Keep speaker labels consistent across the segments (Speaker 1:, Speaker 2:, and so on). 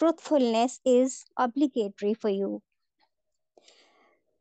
Speaker 1: Truthfulness is obligatory for you.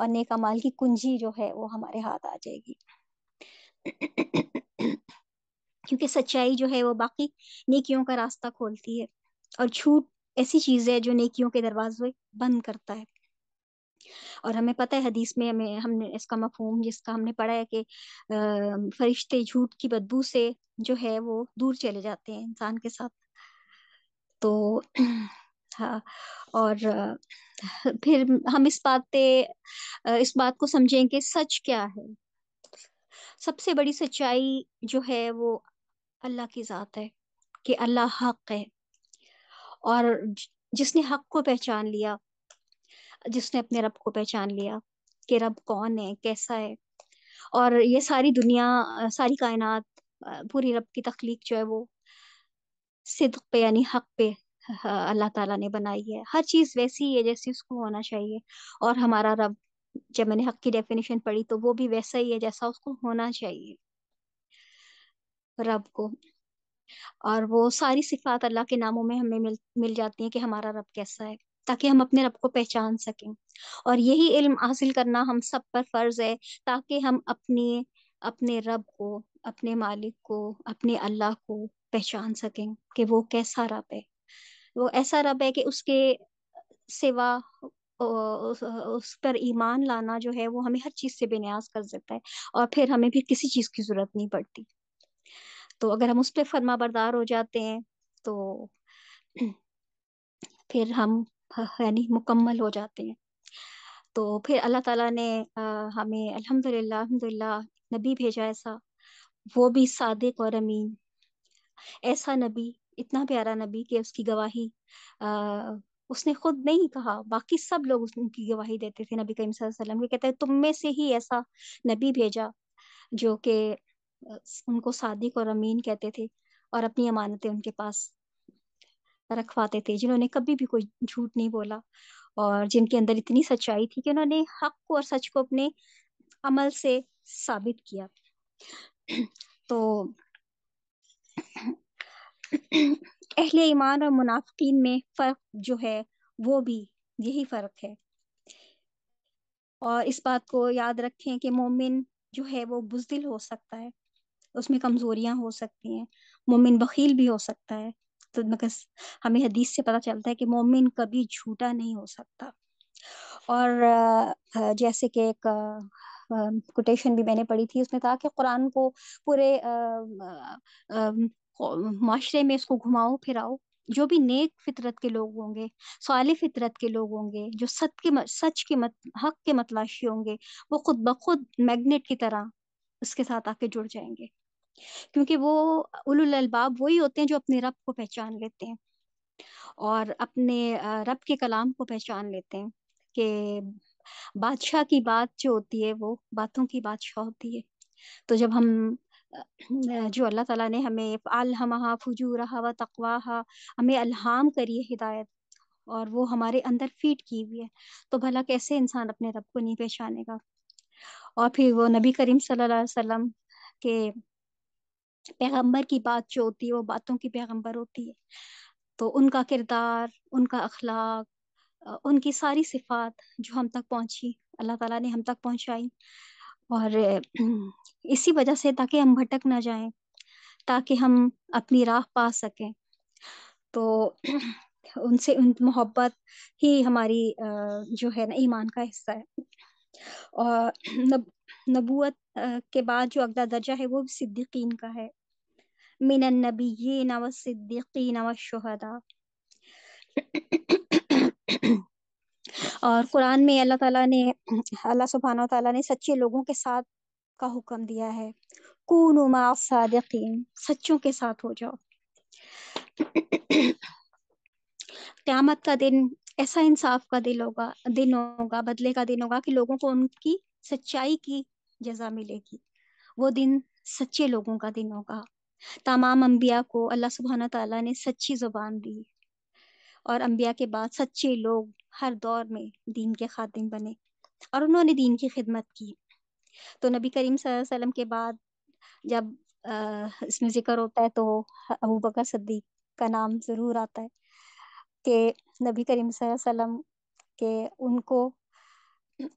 Speaker 1: اور نیک اعمال کی کنجی جو ہے وہ ہمارے ہاتھ آ جائے گی. کیونکہ سچائی جو ہے وہ باقی نیکیوں کا راستہ کھولتی ہے، اور جھوٹ ایسی چیز ہے جو نیکیوں کے دروازے بند کرتا ہے. اور ہمیں پتہ ہے حدیث میں ہم نے اس کا مفہوم جس کا ہم نے پڑھا ہے کہ فرشتے جھوٹ کی بدبو سے جو ہے وہ دور چلے جاتے ہیں انسان کے ساتھ. تو ہاں، اور پھر ہم اس بات کو سمجھیں کہ سچ کیا ہے. سب سے بڑی سچائی جو ہے وہ اللہ کی ذات ہے، کہ اللہ حق ہے. اور جس نے حق کو پہچان لیا، جس نے اپنے رب کو پہچان لیا کہ رب کون ہے، کیسا ہے، اور یہ ساری دنیا، ساری کائنات، پوری رب کی تخلیق جو ہے وہ صدق پہ یعنی حق پہ اللہ تعالیٰ نے بنائی ہے. ہر چیز ویسی ہی ہے جیسی اس کو ہونا چاہیے. اور ہمارا رب، جب میں نے حق کی ڈیفینیشن پڑھی تو وہ بھی ویسا ہی ہے جیسا اس کو ہونا چاہیے رب کو. اور وہ ساری صفات اللہ کے ناموں میں ہمیں مل جاتی ہیں کہ ہمارا رب کیسا ہے، تاکہ ہم اپنے رب کو پہچان سکیں. اور یہی علم حاصل کرنا ہم سب پر فرض ہے، تاکہ ہم اپنے رب کو، اپنے مالک کو، اپنے اللہ کو پہچان سکیں کہ وہ کیسا رب ہے. وہ ایسا رب ہے کہ اس کے سوا اس پر ایمان لانا جو ہے وہ ہمیں ہر چیز سے بے نیاز کر دیتا ہے، اور پھر ہمیں بھی کسی چیز کی ضرورت نہیں پڑتی. تو اگر ہم اس پہ فرما بردار ہو جاتے ہیں تو پھر ہم یعنی مکمل ہو جاتے ہیں. تو پھر اللہ تعالیٰ نے ہمیں الحمدللہ نبی بھیجا ایسا، وہ بھی صادق اور امین. ایسا نبی، اتنا پیارا نبی کہ اس کی گواہی اس نے خود نہیں کہا، باقی سب لوگ ان کی گواہی دیتے تھے. نبی کریم صلی اللہ علیہ وسلم کہتے ہیں تم میں سے ہی ایسا نبی بھیجا جو کہ ان کو صادق اور امین کہتے تھے، اور اپنی امانتیں ان کے پاس رکھواتے تھے، جنہوں نے کبھی بھی کوئی جھوٹ نہیں بولا، اور جن کے اندر اتنی سچائی تھی کہ انہوں نے حق کو اور سچ کو اپنے عمل سے ثابت کیا. تو اہل ایمان اور منافقین میں فرق جو ہے وہ بھی یہی فرق ہے. اور اس بات کو یاد رکھیں کہ مومن جو ہے وہ بزدل ہو سکتا ہے، اس میں کمزوریاں ہو سکتی ہیں، مومن بخیل بھی ہو سکتا ہے. تو ہمیں حدیث سے پتہ چلتا ہے کہ مومن کبھی جھوٹا نہیں ہو سکتا. اور جیسے کہ ایک کوٹیشن بھی میں نے پڑھی تھی، اس میں کہا کہ قرآن کو پورے معاشرے میں اس کو گھماؤ پھراؤ، جو بھی نیک فطرت کے لوگ ہوں گے، صالح فطرت کے لوگ ہوں گے، جو سچ کے حق کے متلاشی ہوں گے، وہ خود بخود میگنیٹ کی طرح اس کے ساتھ آ کے جڑ جائیں گے. کیونکہ وہ اولو الالباب وہی ہوتے ہیں جو اپنے رب کو پہچان لیتے ہیں، اور اپنے رب کے کلام کو پہچان لیتے ہیں کہ بادشاہ کی بات جو ہوتی ہے وہ باتوں کی بادشاہ ہوتی ہے. تو جب ہم جو اللہ تعالیٰ نے ہمیں الہمہا فجورہا و تقواہا، ہمیں الہام کری ہے ہدایت، اور وہ ہمارے اندر فیڈ کی ہوئی ہے، تو بھلا کیسے انسان اپنے رب کو نہیں پہچانے گا. اور پھر وہ نبی کریم صلی اللہ علیہ وسلم کے پیغمبر کی بات جو ہوتی ہے وہ باتوں کی پیغمبر ہوتی ہے. تو ان کا کردار، ان کا اخلاق، ان کی ساری صفات جو ہم تک پہنچی، اللہ تعالیٰ نے ہم تک پہنچائی. اور اسی وجہ سے تاکہ ہم بھٹک نہ جائیں، تاکہ ہم اپنی راہ پا سکیں، تو ان سے ان محبت ہی ہماری جو ہے نا ایمان کا حصہ ہے. اور نبوت کے بعد جو اگلا درجہ ہے وہ صدیقین کا ہے، من النبیین والصدیقین والشہداء. اور قرآن میں اللہ سبحانہ و تعالیٰ نے سچے لوگوں کے ساتھ کا حکم دیا ہے، کونوا مع الصادقین، سچوں کے ساتھ ہو جاؤ. قیامت کا دن ایسا انصاف کا دن ہوگا، بدلے کا دن ہوگا کہ لوگوں کو ان کی سچائی کی جزا ملے گی. وہ دن سچے لوگوں کا دن ہوگا. تمام انبیاء کو اللہ سبحانہ تعالیٰ نے سچی زبان دی، اور انبیاء کے بعد سچے لوگ ہر دور میں دین کے خادم بنے، اور انہوں نے دین کی خدمت کی. تو نبی کریم صلی اللہ علیہ وسلم کے بعد جب اس میں ذکر ہوتا ہے تو ابو بکر صدیق کا نام ضرور آتا ہے، کہ نبی کریم صلی اللہ علیہ وسلم کہ ان کو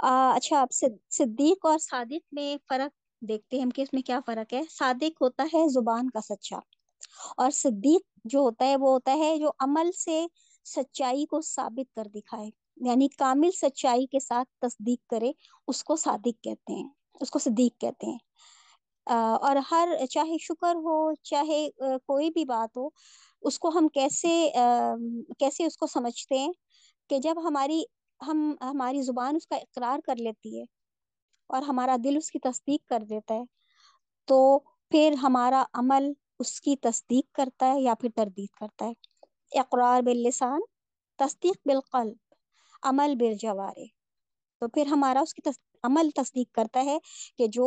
Speaker 1: اچھا، آپ صدیق اور صادق میں فرق دیکھتے ہیں ہم کہ اس میں کیا فرق ہے. صادق ہوتا ہے زبان کا سچا، اور صدیق جو ہوتا ہے وہ ہوتا ہے جو عمل سے سچائی کو ثابت کر دکھائے، یعنی کامل سچائی کے ساتھ تصدیق کرے. اس کو صادق کہتے ہیں، اس کو صدیق کہتے ہیں. اور ہر چاہے شکر ہو، چاہے کوئی بھی بات ہو، اس کو ہم کیسے اس کو سمجھتے ہیں کہ جب ہماری زبان اس کا اقرار کر لیتی ہے اور ہمارا دل اس کی تصدیق کر دیتا ہے، تو پھر ہمارا عمل اس کی تصدیق کرتا ہے یا پھر تردید کرتا ہے. اقرار باللسان، تصدیق بالقلب، عمل بالجوارح. تو پھر ہمارا اس کی عمل تصدیق کرتا ہے کہ جو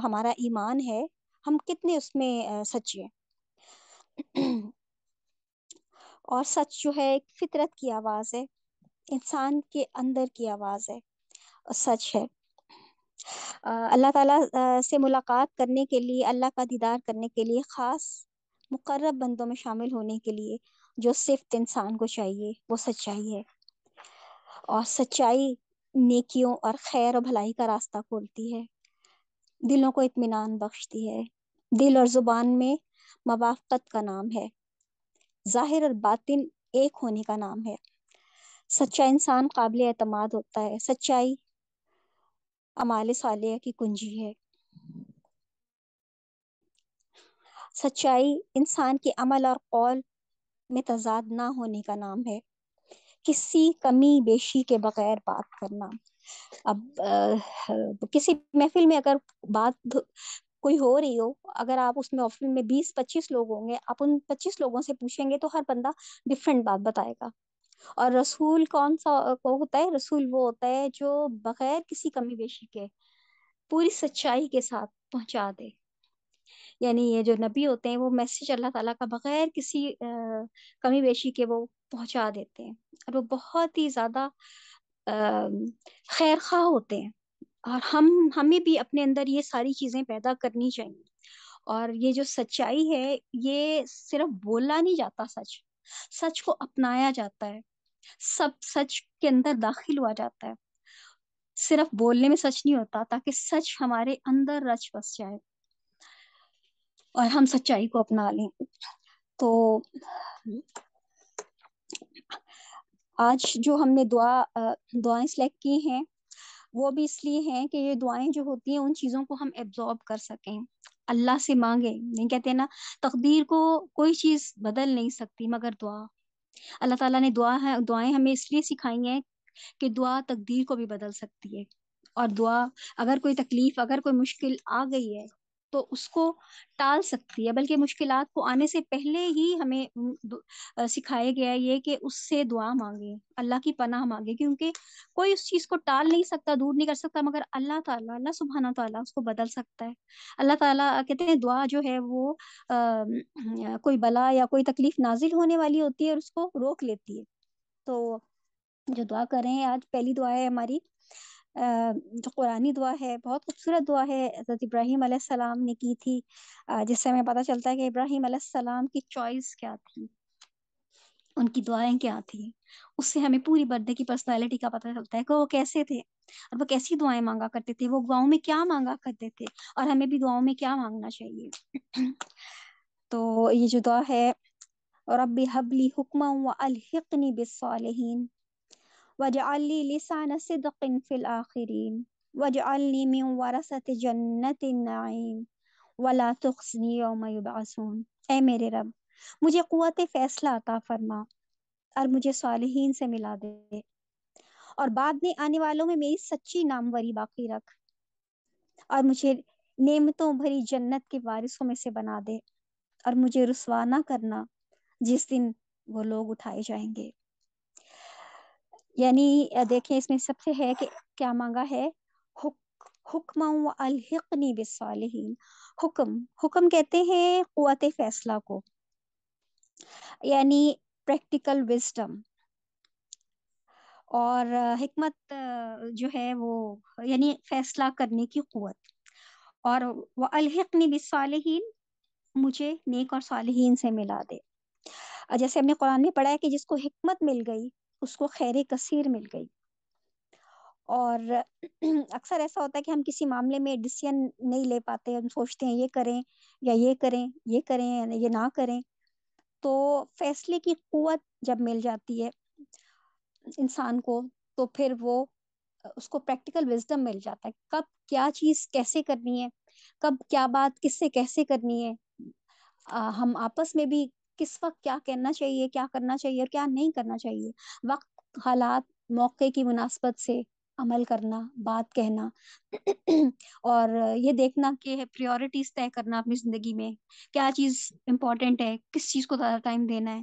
Speaker 1: ہمارا ایمان ہے ہم کتنے اس میں سچے ہیں. اور سچ جو ہے ایک فطرت کی آواز ہے، انسان کے اندر کی آواز ہے، اور سچ ہے. اللہ تعالیٰ سے ملاقات کرنے کے لیے، اللہ کا دیدار کرنے کے لیے، خاص مقرب بندوں میں شامل ہونے کے لیے جو صفت انسان کو چاہیے وہ سچائی ہے. اور سچائی نیکیوں اور خیر و بھلائی کا راستہ کھولتی ہے، دلوں کو اطمینان بخشتی ہے. دل اور زبان میں موافقت کا نام ہے، ظاہر اور باطن ایک ہونے کا نام ہے. سچا انسان قابل اعتماد ہوتا ہے. سچائی اعمال صالحہ کی کنجی ہے. سچائی انسان کے عمل اور قول میں تضاد نہ ہونے کا نام ہے، کسی کمی بیشی کے بغیر بات کرنا. اب کسی محفل میں اگر بات کوئی ہو رہی ہو، اگر آپ اس محفل میں 20-25 لوگ ہوں گے، آپ ان 25 لوگوں سے پوچھیں گے تو ہر بندہ ڈفرینٹ بات بتائے گا. اور رسول کون سا ہوتا ہے؟ رسول وہ ہوتا ہے جو بغیر کسی کمی بیشی کے پوری سچائی کے ساتھ پہنچا دے. یعنی یہ جو نبی ہوتے ہیں وہ میسج اللہ تعالیٰ کا بغیر کسی کمی بیشی کے وہ پہنچا دیتے ہیں، اور وہ بہت ہی زیادہ خیر خواہ ہوتے ہیں. اور ہمیں بھی اپنے اندر یہ ساری چیزیں پیدا کرنی چاہیے. اور یہ جو سچائی ہے یہ صرف بولا نہیں جاتا، سچ کو اپنایا جاتا ہے، سب سچ کے اندر داخل ہوا جاتا ہے. صرف بولنے میں سچ نہیں ہوتا، تاکہ سچ ہمارے اندر رچ بس جائے اور ہم سچائی کو اپنا لیں. تو آج جو ہم نے دعائیں سلیکٹ کی ہیں وہ بھی اس لیے ہیں کہ یہ دعائیں جو ہوتی ہیں ان چیزوں کو ہم ایبزارب کر سکیں، اللہ سے مانگیں. نہیں کہتے نا، تقدیر کو کوئی چیز بدل نہیں سکتی مگر دعا. اللہ تعالیٰ نے دعائیں ہمیں اس لیے سکھائی ہیں کہ دعا تقدیر کو بھی بدل سکتی ہے. اور دعا، اگر کوئی تکلیف، اگر کوئی مشکل آ گئی ہے تو اس کو ٹال سکتی ہے، بلکہ مشکلات کو آنے سے پہلے ہی ہمیں سکھایا گیا ہے یہ کہ اس سے دعا مانگے، اللہ کی پناہ مانگے. کیونکہ کوئی اس چیز کو ٹال نہیں سکتا، دور نہیں کر سکتا، مگر اللہ تعالیٰ، اللہ سبحانہ تعالیٰ اس کو بدل سکتا ہے. اللہ تعالیٰ کہتے ہیں دعا جو ہے وہ کوئی بلا یا کوئی تکلیف نازل ہونے والی ہوتی ہے اور اس کو روک لیتی ہے. تو جو دعا کر رہے ہیں آج، پہلی دعا ہے ہماری جو قرآنی دعا ہے، بہت خوبصورت دعا ہے، حضرت ابراہیم علیہ السلام نے کی تھی، جس سے ہمیں پتہ چلتا ہے کہ ابراہیم علیہ السلام کی چوائس کیا تھی، ان کی دعائیں کیا تھی. اس سے ہمیں پوری بردے کی پرسنالٹی کا پتہ چلتا ہے کہ وہ کیسے تھے اور وہ کیسی دعائیں مانگا کرتے تھے، وہ دعاؤں میں کیا مانگا کرتے تھے، اور ہمیں بھی دعاؤں میں کیا مانگنا چاہیے. تو یہ جو دعا ہے، رب هب لي حکما والحقنی بالصالحین واجعل لي لسان صدق في الآخرین واجعلنی من ورثة جنت النعیم ولا تخزنی یوم یبعثون. اے میرے رب، مجھے قوت فیصلہ عطا فرما اور مجھے صالحین سے ملا دے، اور بعد میں آنے والوں میں میری سچی ناموری باقی رکھ، اور مجھے نعمتوں بھری جنت کے وارثوں میں سے بنا دے، اور مجھے رسوا نہ کرنا جس دن وہ لوگ اٹھائے جائیں گے. یعنی دیکھیں اس میں سب سے ہے کہ کیا مانگا ہے؟ حکما والحقنی بالصالحین. حکم کہتے ہیں قوت فیصلہ کو، یعنی پریکٹیکل وزڈم. اور حکمت جو ہے وہ یعنی فیصلہ کرنے کی قوت. اور والحقنی بالصالحین، مجھے نیک اور صالحین سے ملا دے. جیسے ہم نے قرآن میں پڑھا ہے کہ جس کو حکمت مل گئی اس کو خیر کثیر مل گئی. اور اکثر ایسا ہوتا ہے کہ ہم کسی معاملے میں ڈیسیژن نہیں لے پاتے، ہم سوچتے ہیں یہ کریں یا یہ کریں، یہ کریں یا یہ نہ کریں. تو فیصلے کی قوت جب مل جاتی ہے انسان کو تو پھر وہ اس کو پریکٹیکل وزڈم مل جاتا ہے، کب کیا چیز کیسے کرنی ہے، کب کیا بات کس سے کیسے کرنی ہے. ہم آپس میں بھی کس وقت کیا کہنا چاہیے، کیا کرنا چاہیے اور کیا نہیں کرنا چاہیے. وقت، حالات، موقع کی مناسبت سے عمل کرنا، بات کہنا اور یہ دیکھنا کہ پریورٹیز طے کرنا اپنی زندگی میں، کیا چیز امپورٹنٹ ہے، کس چیز کو زیادہ ٹائم دینا ہے،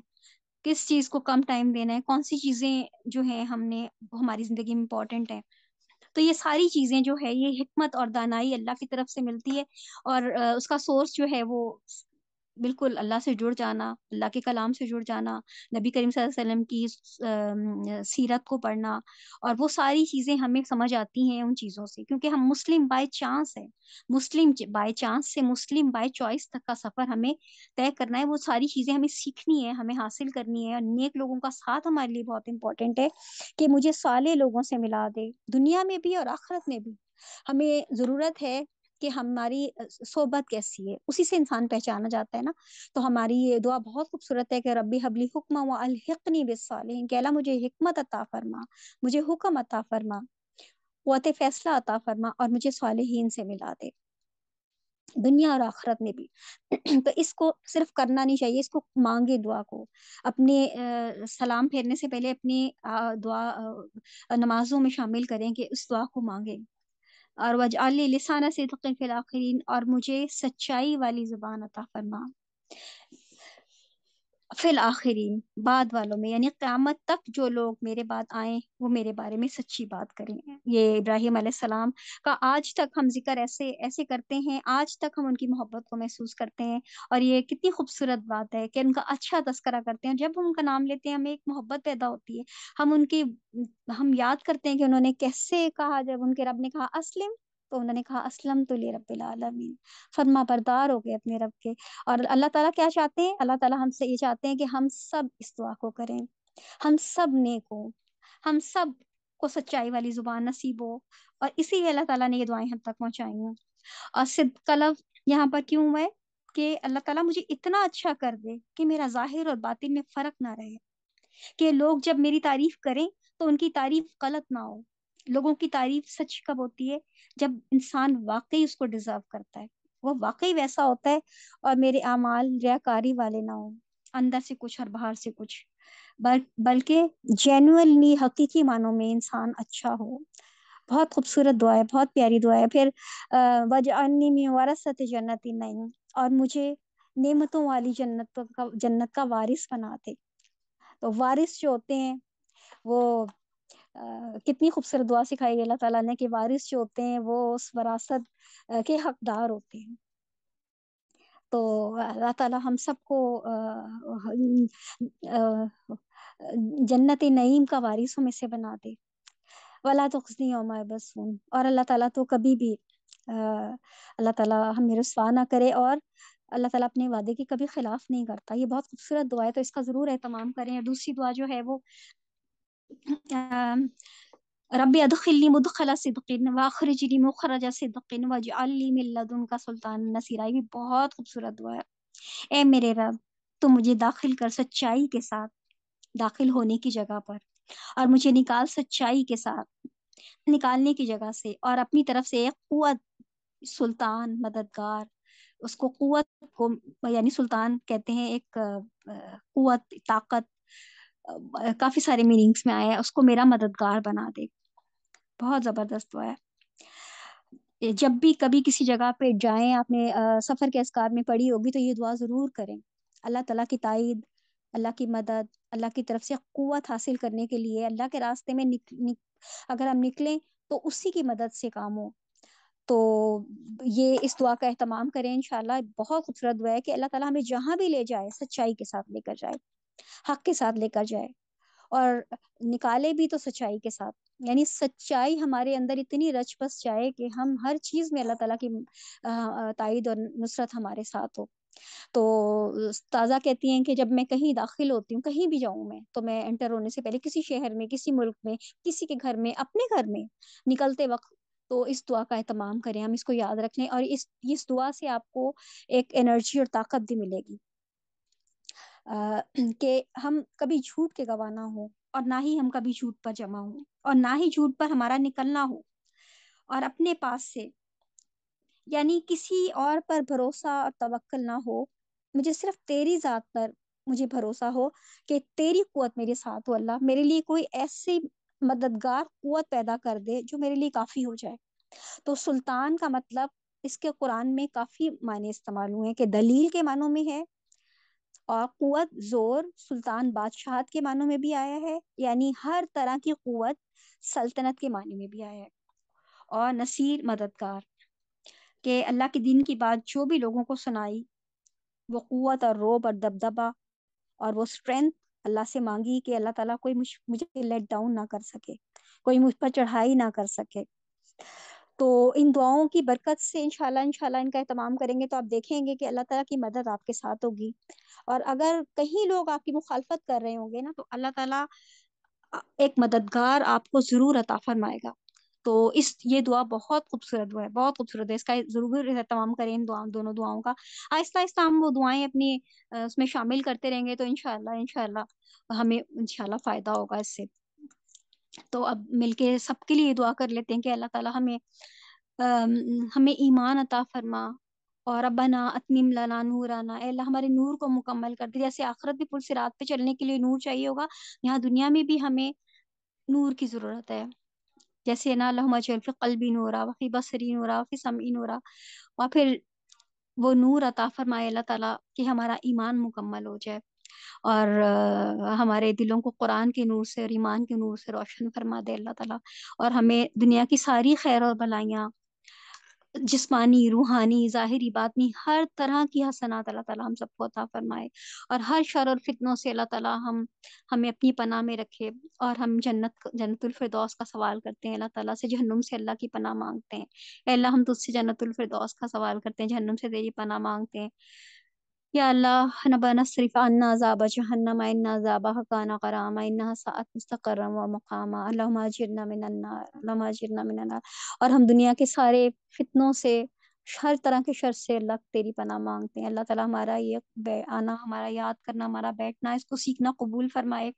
Speaker 1: کس چیز کو کم ٹائم دینا ہے، کون سی چیزیں جو ہیں ہم نے ہماری زندگی میں امپورٹنٹ ہے. تو یہ ساری چیزیں جو ہے یہ حکمت اور دانائی اللہ کی طرف سے ملتی ہے، اور اس کا سورس جو ہے وہ بالکل اللہ سے جڑ جانا، اللہ کے کلام سے جڑ جانا، نبی کریم صلی اللہ علیہ وسلم کی سیرت کو پڑھنا. اور وہ ساری چیزیں ہمیں سمجھ آتی ہیں ان چیزوں سے، کیونکہ ہم مسلم بائی چانس ہے، مسلم بائی چانس سے مسلم بائی چوائس تک کا سفر ہمیں طے کرنا ہے. وہ ساری چیزیں ہمیں سیکھنی ہے، ہمیں حاصل کرنی ہے. اور نیک لوگوں کا ساتھ ہمارے لیے بہت امپورٹنٹ ہے کہ مجھے صالح لوگوں سے ملا دے، دنیا میں بھی اور آخرت میں بھی. ہمیں ضرورت ہے کہ ہماری صحبت کیسی ہے، اسی سے انسان پہچانا جاتا ہے نا. تو ہماری یہ دعا بہت خوبصورت ہے کہ ربی حبلی حکما والحقنی بالصالحین، کہ اللہ مجھے حکمت عطا فرما، مجھے حکم عطا فرما، قوت فیصلہ عطا فرما اور مجھے صالحین سے ملا دے دنیا اور آخرت میں بھی. تو اس کو صرف کرنا نہیں چاہیے، اس کو مانگے دعا کو. اپنے سلام پھیرنے سے پہلے اپنی دعا نمازوں میں شامل کریں کہ اس دعا کو مانگیں. اور وجعل لی لسان صدق فی الاخرین، اور مجھے سچائی والی زبان عطا فرما فی الاخرین، بعد والوں میں، یعنی قیامت تک جو لوگ میرے بعد آئیں وہ میرے بارے میں سچی بات کریں. یہ ابراہیم علیہ السلام کا آج تک ہم ذکر ایسے ایسے کرتے ہیں، آج تک ہم ان کی محبت کو محسوس کرتے ہیں. اور یہ کتنی خوبصورت بات ہے کہ ان کا اچھا تذکرہ کرتے ہیں. جب ہم ان کا نام لیتے ہیں ہمیں ایک محبت پیدا ہوتی ہے. ہم یاد کرتے ہیں کہ انہوں نے کیسے کہا، جب ان کے رب نے کہا اسلم تو انہوں نے کہا اسلم تو لرب العالمین، فرما بردار ہو گئے اپنے رب کے. اور اللہ تعالیٰ کیا چاہتے ہیں؟ اللہ تعالیٰ ہم سے یہ چاہتے ہیں کہ ہم سب اس دعا کو کریں، ہم سب نیک ہوں، ہم سب کو سچائی والی زبان نصیب ہو. اور اسی لیے اللہ تعالیٰ نے یہ دعائیں ہم تک پہنچائی ہیں. اور صدق کا لفظ یہاں پر کیوں ہوا ہے کہ اللہ تعالیٰ مجھے اتنا اچھا کر دے کہ میرا ظاہر اور باطن میں فرق نہ رہے، کہ لوگ جب میری تعریف کریں تو ان کی تعریف غلط نہ ہو. لوگوں کی تعریف سچ کب ہوتی ہے؟ جب انسان واقعی اس کو ڈیزرو کرتا ہے، وہ واقعی ویسا ہوتا ہے، اور میرے اعمال ریاکاری والے نہ ہوں، اندر سے کچھ اور باہر سے کچھ، بلکہ جینوئنلی حقیقی معنوں میں انسان اچھا ہو. بہت خوبصورت دعا ہے، بہت پیاری دعا ہے. پھر وجعلنی من ورثۃ جنت النعیم، اور مجھے نعمتوں والی جنت کا وارث بنا دے. تو وارث جو ہوتے ہیں وہ کتنی خوبصورت دعا سکھائی اللہ تعالیٰ نے کہ وارث جو ہوتے ہیں وہ اس وراثت کے حقدار ہوتے ہیں. تو اللہ تعالیٰ ہم سب کو جنت نعیم کا وارثوں میں سے بنا دے. ولا تخزنی یوم یبعثون، اور اللہ تعالیٰ تو کبھی بھی اللہ تعالیٰ ہمیں رسوا نہ کرے، اور اللہ تعالیٰ اپنے وعدے کی کبھی خلاف نہیں کرتا. یہ بہت خوبصورت دعا ہے، تو اس کا ضرور اہتمام کریں. اور دوسری دعا جو ہے وہ ربی ادخلنی مدخل صدق واخرجنی مخرج صدق واجعل لی من لدنک سلطان نصیرا. یہ بھی بہت خوبصورت دعا ہے. اے میرے رب، تو مجھے داخل کر سچائی کے ساتھ، داخل ہونے کی جگہ پر، اور مجھے نکال سچائی کے ساتھ نکالنے کی جگہ سے، اور اپنی طرف سے ایک قوت، سلطان، مددگار. اس کو قوت کو یعنی سلطان کہتے ہیں، ایک قوت، طاقت، کافی سارے میننگز میں آیا ہے. اس کو میرا مددگار بنا دے. بہت زبردست دعا ہے. جب بھی کبھی کسی جگہ پہ جائیں، آپ نے سفر کے اذکار میں پڑھی ہوگی تو یہ دعا ضرور کریں. اللہ تعالیٰ کی تائید، اللہ کی مدد، اللہ کی طرف سے قوت حاصل کرنے کے لیے اللہ کے راستے میں اگر ہم نکلیں تو اسی کی مدد سے کام ہو. تو یہ اس دعا کا اہتمام کریں انشاءاللہ. بہت خوبصورت دعا ہے کہ اللہ تعالیٰ ہمیں جہاں بھی لے جائے سچائی کے ساتھ لے کر جائے، حق کے ساتھ لے کر جائے، اور نکالے بھی تو سچائی کے ساتھ. یعنی سچائی ہمارے اندر اتنی رچ بس جائے کہ ہم ہر چیز میں اللہ تعالیٰ کی تائید اور نصرت ہمارے ساتھ ہو. تو تازہ کہتی ہیں کہ جب میں کہیں داخل ہوتی ہوں، کہیں بھی جاؤں میں، تو میں انٹر ہونے سے پہلے کسی شہر میں، کسی ملک میں، کسی کے گھر میں، اپنے گھر میں نکلتے وقت تو اس دعا کا اہتمام کریں، ہم اس کو یاد رکھ لیں، اور اس دعا سے آپ کو ایک انرجی اور طاقت بھی ملے گی کہ ہم کبھی جھوٹ کے گواہ نہ ہوں، اور نہ ہی ہم کبھی جھوٹ پر جمع ہوں، اور نہ ہی جھوٹ پر ہمارا نکلنا ہو، اور اپنے پاس سے یعنی کسی اور پر بھروسہ اور توکل نہ ہو، مجھے صرف تیری ذات پر مجھے بھروسہ ہو کہ تیری قوت میرے ساتھ ہو، اللہ میرے لیے کوئی ایسی مددگار قوت پیدا کر دے جو میرے لیے کافی ہو جائے۔ تو سلطان کا مطلب اس کے قرآن میں کافی معنی استعمال ہوئے ہیں، کہ دلیل کے معنوں میں ہے، اور قوت زور سلطان بادشاہت کے معنوں میں بھی آیا ہے، یعنی ہر طرح کی قوت سلطنت کے معنی میں بھی آیا ہے، اور نصیر مددگار، کہ اللہ کے دین کی بات جو بھی لوگوں کو سنائی، وہ قوت اور روب اور دبدبا اور وہ اسٹرینتھ اللہ سے مانگی کہ اللہ تعالیٰ کوئی مجھے لیٹ ڈاؤن نہ کر سکے، کوئی مجھ پر چڑھائی نہ کر سکے۔ تو ان دعاؤں کی برکت سے انشاءاللہ ان کا اہتمام کریں گے تو آپ دیکھیں گے کہ اللہ تعالیٰ کی مدد آپ کے ساتھ ہوگی، اور اگر کہیں لوگ آپ کی مخالفت کر رہے ہوں گے نا، تو اللہ تعالیٰ ایک مددگار آپ کو ضرور عطا فرمائے گا۔ تو یہ دعا بہت خوبصورت دعا ہے، بہت خوبصورت ہے، اس کا ضرور اہتمام کریں، ان دونوں دعاؤں کا آہستہ آہستہ ہم وہ دعائیں اپنی اس میں شامل کرتے رہیں گے، تو انشاءاللہ ہمیں انشاءاللہ فائدہ ہوگا اس سے۔ تو اب مل کے سب کے لیے دعا کر لیتے ہیں کہ اللہ تعالیٰ ہمیں ایمان عطا فرما، اور ربنا اتمم لنا نورنا، اے اللہ ہمارے نور کو مکمل کر دے، جیسے آخرت میں پرصراط پہ چلنے کے لیے نور چاہیے ہوگا، یہاں دنیا میں بھی ہمیں نور کی ضرورت ہے، جیسے نا اللہم اجعل فی قلبی نورا وفی بصری نورا وفی سمعی نورا، اور پھر وہ نور عطا فرمائے اللہ تعالیٰ کہ ہمارا ایمان مکمل ہو جائے، اور ہمارے دلوں کو قرآن کے نور سے اور ایمان کے نور سے روشن فرما دے اللہ تعالیٰ، اور ہمیں دنیا کی ساری خیر اور بلائیاں، جسمانی، روحانی، ظاہری، باطنی، ہر طرح کی حسنات اللہ تعالیٰ ہم سب کو عطا فرمائے، اور ہر شر اور فتنوں سے اللہ تعالیٰ ہمیں اپنی پناہ میں رکھے، اور ہم جنت الفردوس کا سوال کرتے ہیں اللہ تعالیٰ سے، جہنم سے اللہ کی پناہ مانگتے ہیں، اے اللہ ہم تجھ سے جنت الفردوس کا سوال کرتے ہیں، جہنم سے تیری پناہ مانگتے ہیں، یا اللہ ربنا اصرف عنا عذاب جہنم ان عذابها کان غراما انها ساءت مستقرا ومقاما اللهم اجرنا من النار، اللهم اجرنا من النار، اور ہم دنیا کے سارے فتنوں سے، ہر طرح کے شر سے اللہ تیری پناہ مانگتے ہیں، اللہ تعالیٰ ہمارا یہ آنا، ہمارا یاد کرنا، ہمارا بیٹھنا، اس کو سیکھنا قبول فرمائے،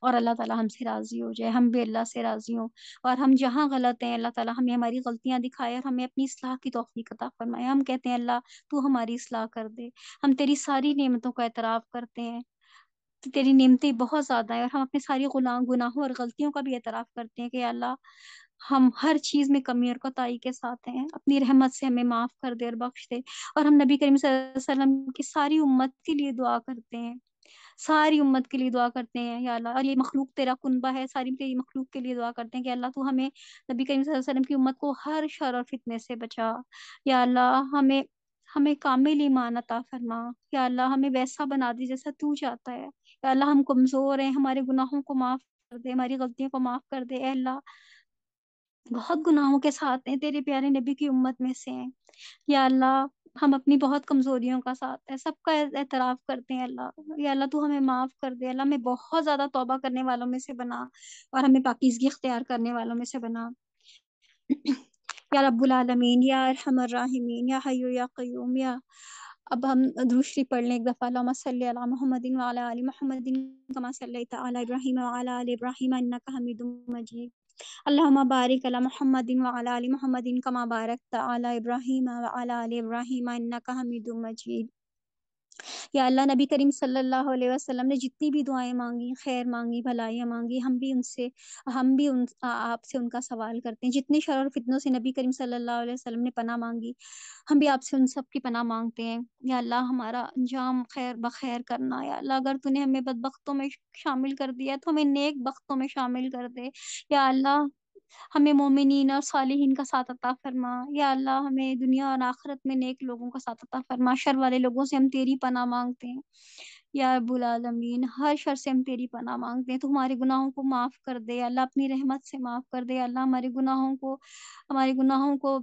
Speaker 1: اور اللہ تعالیٰ ہم سے راضی ہو جائے، ہم بھی اللہ سے راضی ہوں، اور ہم جہاں غلط ہیں اللہ تعالیٰ ہمیں ہماری غلطیاں دکھائے، اور ہمیں اپنی اصلاح کی توفیق عطا فرمائے، ہم کہتے ہیں اللہ تو ہماری اصلاح کر دے، ہم تیری ساری نعمتوں کا اعتراف کرتے ہیں، تیری نعمتیں بہت زیادہ ہیں، اور ہم اپنے ساری گناہوں اور غلطیوں کا بھی اعتراف کرتے ہیں کہ اللہ ہم ہر چیز میں کمی اور کوتاہی کے ساتھ ہیں، اپنی رحمت سے ہمیں معاف کر دے اور بخش دے، اور ہم نبی کریم صلی اللہ علیہ وسلم کی ساری امت کے لیے دعا کرتے ہیں، ساری امت کے لیے دعا کرتے ہیں یا اللہ، اور یہ مخلوق تیرا کنبہ ہے، ساری تیری مخلوق کے لیے دعا کرتے ہیں کہ اللہ تو ہمیں نبی کریم صلی اللہ علیہ وسلم کی امت کو ہر شر اور فتنے سے بچا، یا اللہ ہمیں کامل ایمان عطا فرما، یا اللہ ہمیں ویسا بنا دی جیسا تو چاہتا ہے، یا اللہ ہم کمزور ہیں، ہمارے گناہوں کو معاف کر دے، ہماری غلطیوں کو معاف کر دے، اے اللہ بہت گناہوں کے ساتھ ہیں، تیرے پیارے نبی کی امت میں سے ہیں، یا اللہ ہم اپنی بہت کمزوریوں کا ساتھ ہے، سب کا اعتراف کرتے ہیں اللہ، یا اللہ تو ہمیں معاف کر دے، اللہ ہمیں بہت زیادہ توبہ کرنے والوں میں سے بنا، اور ہمیں پاکیزگی اختیار کرنے والوں میں سے بنا، یا رب العالمین، یا ارحم الراحمین، یا حی یا قیوم، یا اب ہم درود شریف پڑھ لیں ایک دفعہ، اللہم صلی علی محمد وعلی آل محمد کما صلیت علی ابراہیم وعلی آل ابراہیم انک حمید مجید، اللہم بارک علی محمد وعلی آل محمد کما بارکت علی ابراہیم وعلی آل ابراہیم انک حمید مجید۔ یا اللہ نبی کریم صلی اللہ علیہ وسلم نے جتنی بھی دعائیں مانگی، خیر مانگی، بھلائیاں مانگی، ہم بھی آپ سے ان کا سوال کرتے ہیں، جتنے شر اور فتنوں سے نبی کریم صلی اللہ علیہ وسلم نے پناہ مانگی، ہم بھی آپ سے ان سب کی پناہ مانگتے ہیں، یا اللہ ہمارا انجام خیر بخیر کرنا، یا اللہ اگر تو نے ہمیں بدبختوں میں شامل کر دیا تو ہمیں نیک بختوں میں شامل کر دے، یا اللہ ہمیں مومنین اور صالحین کا ساتھ عطا فرما، یا اللہ ہمیں دنیا اور آخرت میں نیک لوگوں کا ساتھ عطا فرما، شر والے لوگوں سے ہم تیری پناہ مانگتے ہیں، یا رب العالمین ہر شر سے ہم تیری پناہ مانگتے ہیں، تو ہمارے گناہوں کو معاف کر دے اللہ، اپنی رحمت سے معاف کر دے اللہ، ہمارے گناہوں کو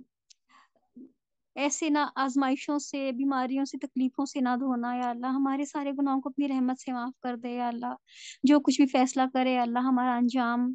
Speaker 1: ایسے نہ آزمائشوں سے، بیماریوں سے، تکلیفوں سے نہ دھونا یا اللہ، ہمارے سارے گناہوں کو اپنی رحمت سے معاف کر دے یا اللہ، جو کچھ بھی فیصلہ کرے یا اللہ ہمارا انجام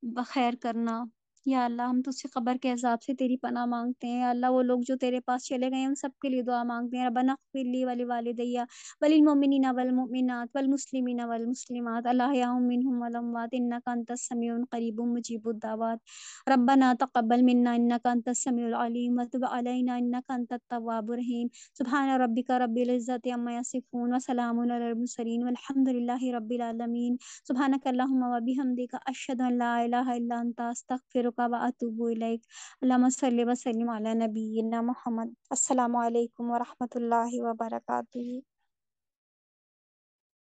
Speaker 1: بخیر کرنا یا اللہ، ہم تجھ سے قبر کے عذاب سے تیری پناہ مانگتے ہیں یا اللہ، وہ لوگ جو تیرے پاس چلے گئے ہیں ان سب کے لیے دعا مانگتے ہیں، ربنا اغفر لی ولوالدی وللمؤمنین والمؤمنات والمسلمین والمسلمات الاحیاء منهم والاموات انک انت السمیع القریب مجیب الدعوات ربنا تقبل منا انک انت السمیع العلیم وتب علینا انک انت التواب الرحیم سبحان ربک رب العزۃ عما یصفون وسلام علی المرسلین والحمد للہ رب العالمین سبحانک اللہم و بحمدک اشہد ان لا الہ الا انت استغفرک و اتوب الیک اللہم صلی وسلم علی نبینا محمد۔ السلام علیکم ورحمۃ اللہ وبرکاتہ۔